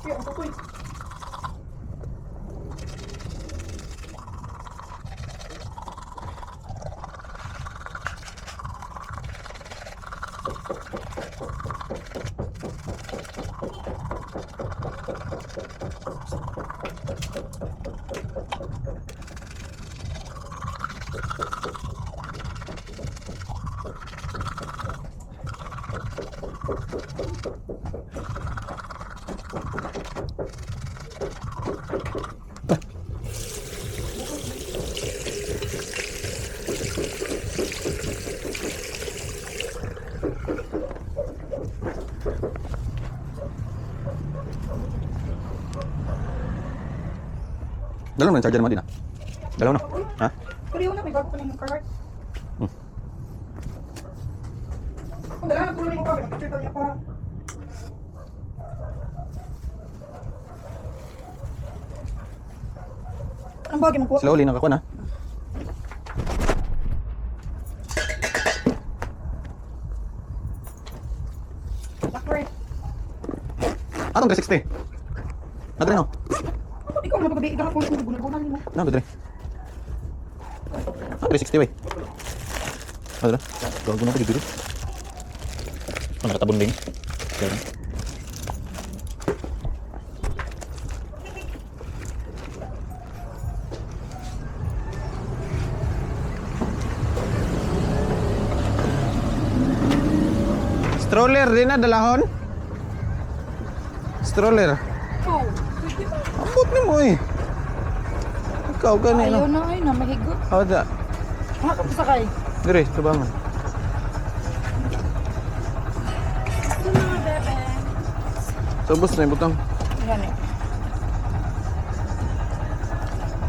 Kaya, ang tutoy. Dalawa na yung charger naman din, ha? Dalawa na. Ha? Pareho na, may bago pa ng card. Kung dala na tuloy mo pa, may picture tayo pa. Anong bagay mo po? Slowly, nakakuha na. Blackbird. Atong 360. Nadre, no? Ikaw na pagkabi, ikaw na kung gunagunan mo. Nadre. 360, wey. Nadre. Gago na pa dito. Oh, nakatabon din. Kaya. Stroller din na dalahon. Stroller. Oh, Ambot ni mo eh. Ikaw ganito. ayaw na ay na, mahigot. Ada. Mga kapasakay. Dire, tabangan. Ito mga bebe. Subos na yung butang. Yan eh.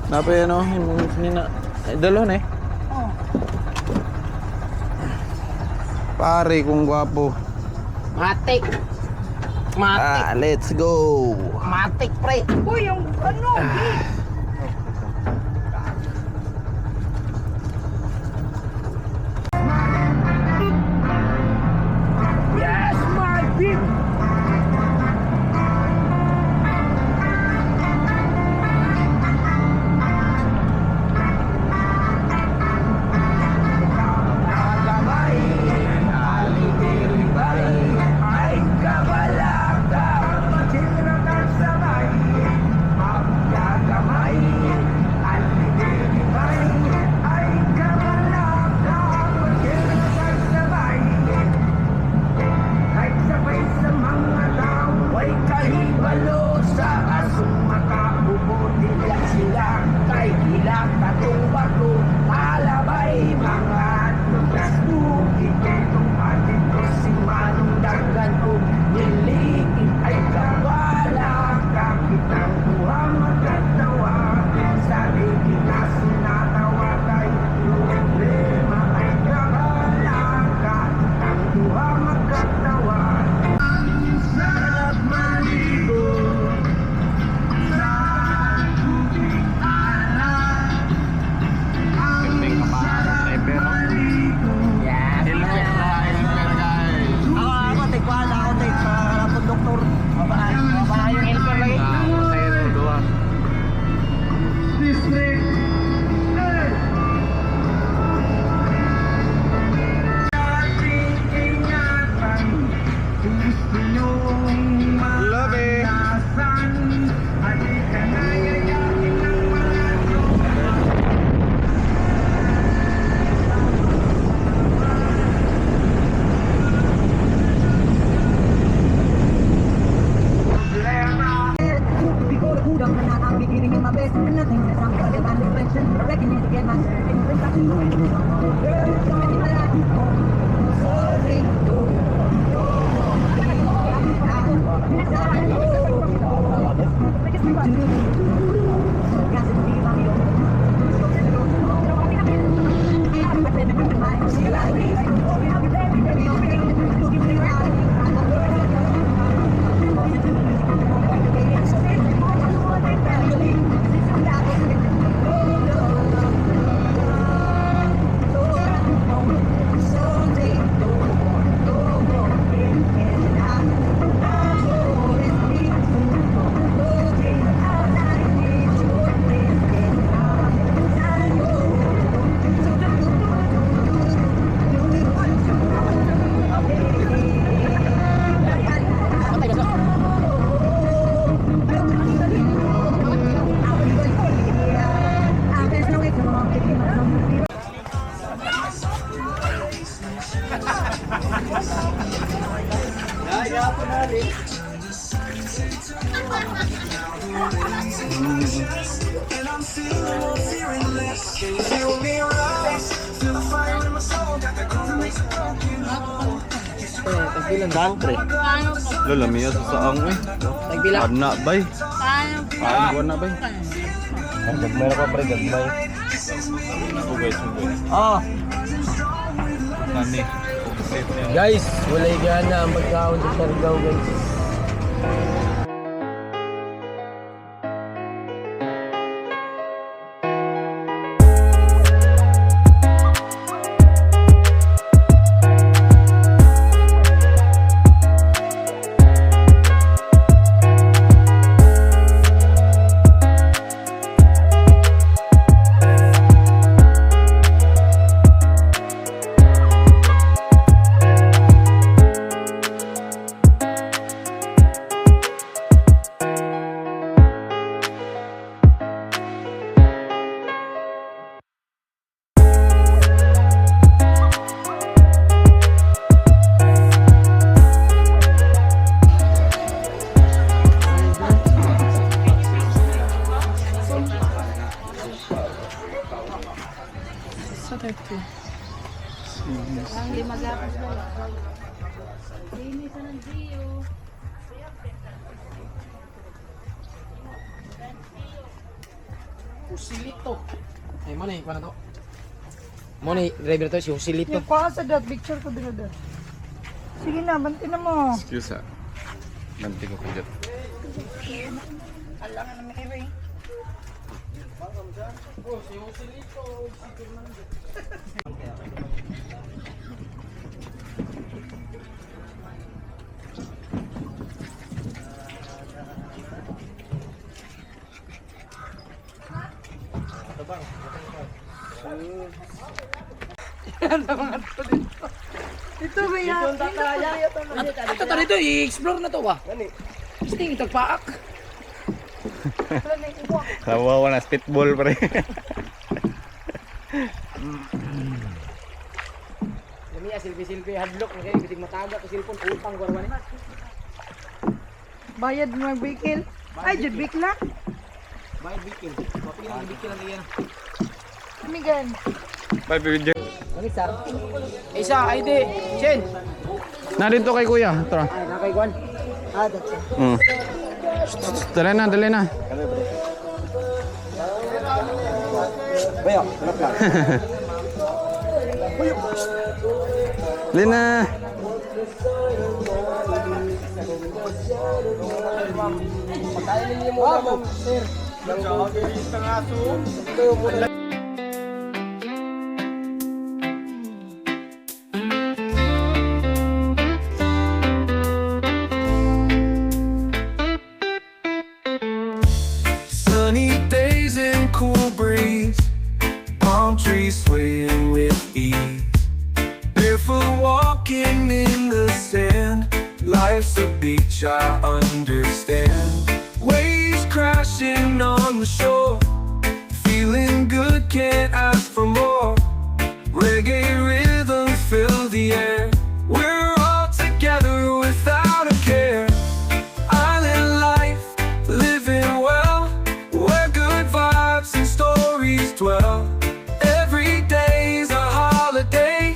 Napay ano, nina. Dalahon eh. Oh. Pare kung gwapo. Matik. Matik. Let's go. Matik, pre. Uy, yung ano, Yes, my beat. Ay kabalaga, maghirapan sabay. Magkagamay, alibay. Ay kabalaga, maghirapan sabay. Kahit sabay sa mga tao ay kahibalo sa asong makabubuti lang sila. Kay ilang tatong bato, alabay mga tugas mo. Itong atin ko si Manong Dagan ko. Niligid ay kabala, kapitang buha magkatawa. Sa ligid na sinatawa kay problema ay kabala, kapitang buha magkatawa. Sarap maligo sa tubig alam. Ang sarap maligo. Yes. Ako, tigwala ako, tigwala doktor. Mababa yung helper lagi. District. Ating ingatan, gusto nyong malasan. Ay ka na yayakin ng mga problema. Before the kudang na I'll be giving you my best. Nothing is wrong with my reflection. Reckoning to get my Country. Lola, miya sa saang eh. Nagbila. Anak bay. Buwan na bay. Gagmay na pa pre, gagmay. Sugay. Oh, Nani. guys, walay gana ang pagkaon sa Siargao guys. Ang limagapos mo. Ini sa ng Gio. Husilito. Ay, mo ni, kuha na to. Mo ni, driver to, si Husilito. Yung kuha sa dat, picture ko brother. Sige na, banti na mo. Excuse ha. Nanti ko kujat. Alam na may ring. Ito ba yan? Ito to dito, i-explore na to ba? Gusto yung itagpaak. Kawawa na spitball pre. Lamiya, silpi-silpi, hadlock. Ngayon, bitig mataga ko silpon, utang gwarwan eh. Bayad mo ang bikil. Ay, jud bikla. Bayad bikil. Mapigil ang bikil ang iyan. Amigan. Bye video. Ano sir? Isa, ID, Chen. Na dito kay kuya. Tara. Ay, nakay Juan. Ah, that's it. Dali na. Bayo, harap lang. Lina. Pagkainin niyo muna, ma'am. Sir. Sunny days and cool breeze, palm trees swaying with ease. Barefoot walking in the sand, life's a beach, I understand. Waves crashing on the shore, feeling good, can't ask for more. Reggae rhythm fill the air, we're all together without a care. Island life, living well, where good vibes and stories dwell. Every day's a holiday,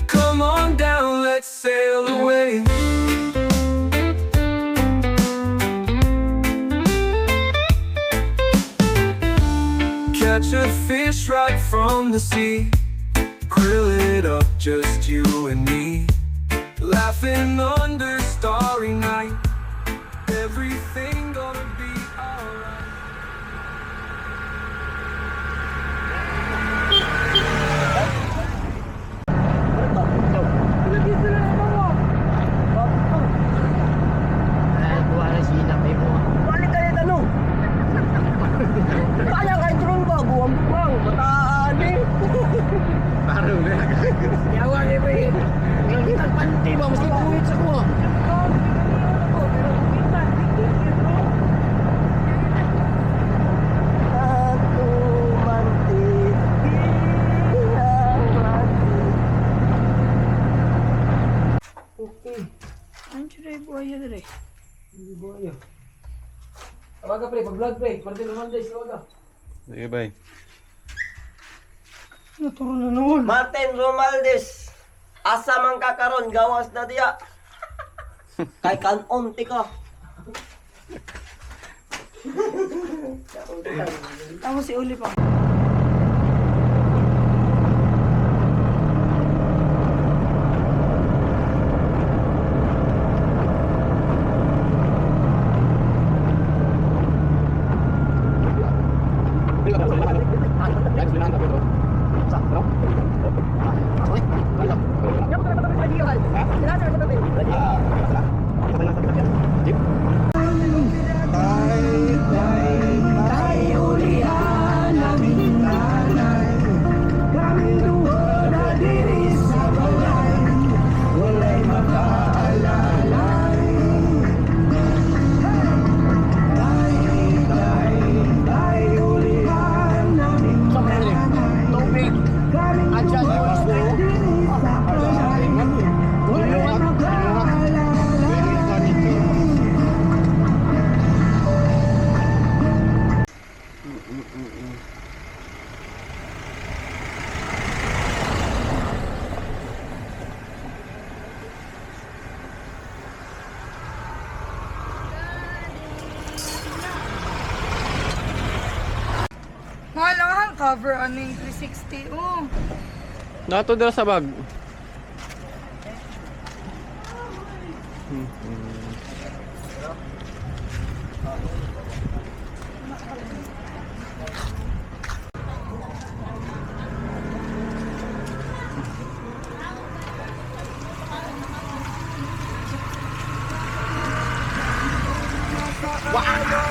come on down, let's sail away. Catch a fish right from the sea, grill it up, just you and me, laughing under starry night. Everything gonna be alright. Ay, buha na si Inapay mo. Balik ka na tanong. Kaya kay drone ba? Buwang bukang. Bataan eh. Parang na. Yawa kayo ba eh. Ngayon kita panty ba, mas ipuwit sa kuha. Ako mantik. Okay. Anong siya buhaya dere? Hindi buha yun. Tawaga pre, pag-vlog pre. Parte naman guys, tawaga. Sige, bay. Martin Romualdez. Asa man ka karon gawas na diya. Kay kanon ti ka. Tapos si Uli pa. Wala cover ano yung 360. Oh. Nato dira sa bag. Wow!